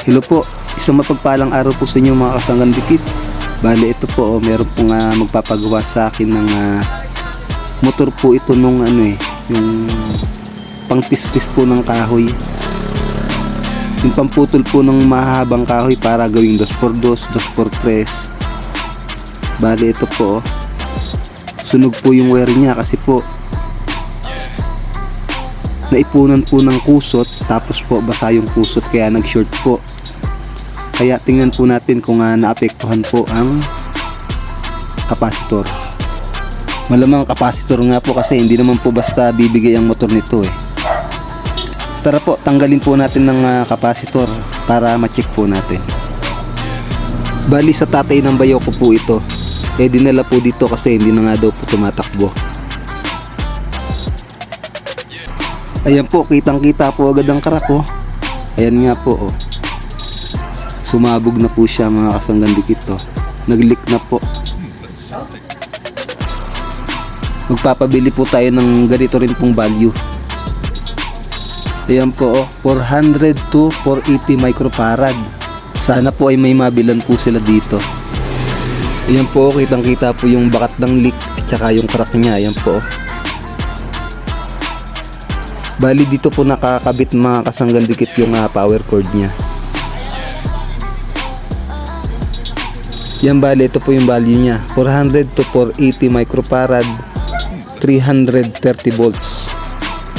Hello po, isang mapagpalang araw po sa inyo mga kasanggan dikit. Bale ito po, meron pong magpapagawa sa akin ng motor po ito nung yung pangtistis po ng kahoy. Yung pamputol po ng mahabang kahoy para gawing 2x2, 2x3. Bale ito po, sunog po yung wire niya kasi po naipunan po ng kusot, tapos po basa yung kusot kaya nag short po. Kaya tingnan po natin kung naapektuhan po ang kapasitor. Malamang kapasitor nga po kasi hindi naman po basta bibigay ang motor nito eh. Tara po, tanggalin po natin ng kapasitor para ma-check po natin. Bali sa tatay ng bayaw ko po ito, dinala po dito kasi hindi na nga daw po tumatakbo. Ayan po, kitang kita po agad ang crack oh. Ayan nga po oh. Sumabog na po siya mga kasanggan dikit oh. Nag-leak na po. Magpapabili po tayo ng ganito rin pong value. Ayan po oh, 400 to 480 microfarad. Sana po ay may mabilan po sila dito. Ayan po, kitang kita po yung bakat ng leak at saka yung crack niya. Ayan po oh. Bali dito po nakakabit mga kasanggan dikit yung power cord niya. Yan bali, ito po yung value niya, 400 to 480 microfarad, 330 volts.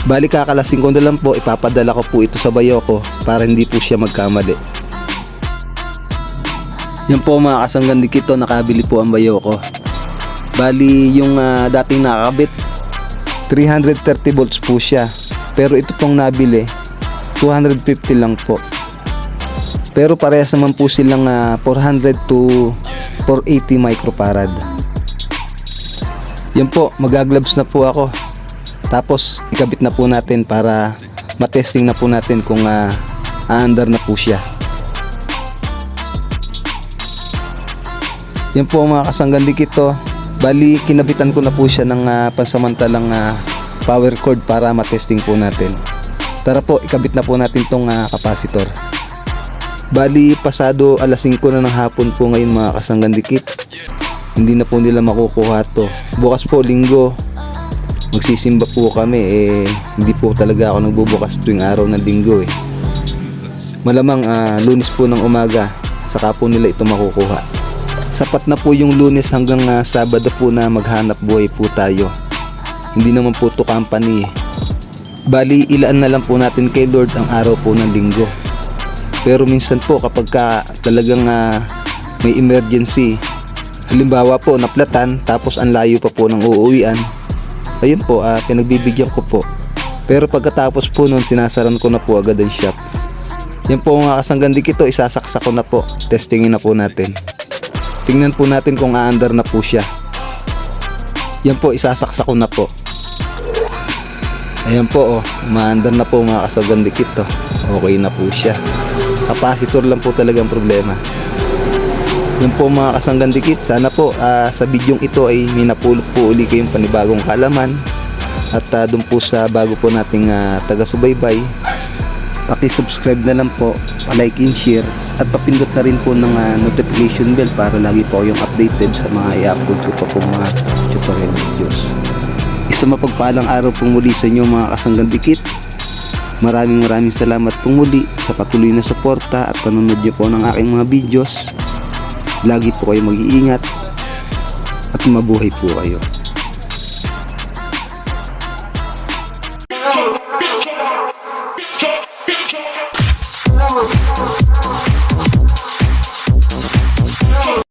Bali kakalasing ko na lang po, ipapadala ko po ito sa bayo ko para hindi po siya magkamali. Yan po mga kasanggan dikit, nakabili po ang bayo ko. Bali yung dating nakakabit 330 volts po siya. Pero ito pong nabili 250 lang po. Pero parehas naman po silang 400 to 480 microfarad. Yan po, magagloves na po ako. Tapos ikabit na po natin para matesting na po natin kung aandar na po siya. Yan po mga kasanggan dikit to. Bali kinabitan ko na po siya ng pansamantalang power cord para matesting po natin. Tara po, ikabit na po natin tong kapasitor. Bali pasado alas 5 na ng hapon po ngayon mga kasanggan dikit. Hindi na po nila makukuha to. Bukas po linggo, magsisimba po kami hindi po talaga ako nagbubukas tuwing araw ng linggo eh. Malamang Lunes po ng umaga saka po nila ito makukuha. Sapat na po yung Lunes hanggang Sabado po na maghanap buhay po tayo. Hindi naman po to company eh. Bali ilaan na lang po natin kay Lord ang araw po ng linggo. Pero minsan po kapag talagang may emergency, halimbawa po naplatan tapos ang layo pa po ng uuwian, ayun po pinagbibigyan ko po. Pero pagkatapos po nun sinasaran ko na po agad ang shop. Yan po mga kasanggan dikit, isasaksak ko na po. Testingin na po natin. Tingnan po natin kung aandar na po siya. Yan po, isasaksak ko na po. Ayan po maandar na po mga kasanggan dikit to. Okay na po siya. Kapasitor lang po talagang problema. Yan po mga kasanggan dikit, sana po sa bidyong ito ay may napulot po uli kayong panibagong kaalaman. At dun po sa bago po nating taga-subaybay, paki-subscribe na lang po, pa-like and share, at papindot na rin po ng notification bell para lagi po kayong updated sa mga i-upload ko pa po mga tutorial videos. Isang mapagpalang araw pong muli sa inyo mga kasanggan dikit. Maraming salamat pong muli sa patuloy na suporta at panonood niyo po ng aking mga videos. Lagi po kayo mag-iingat at mabuhay po kayo.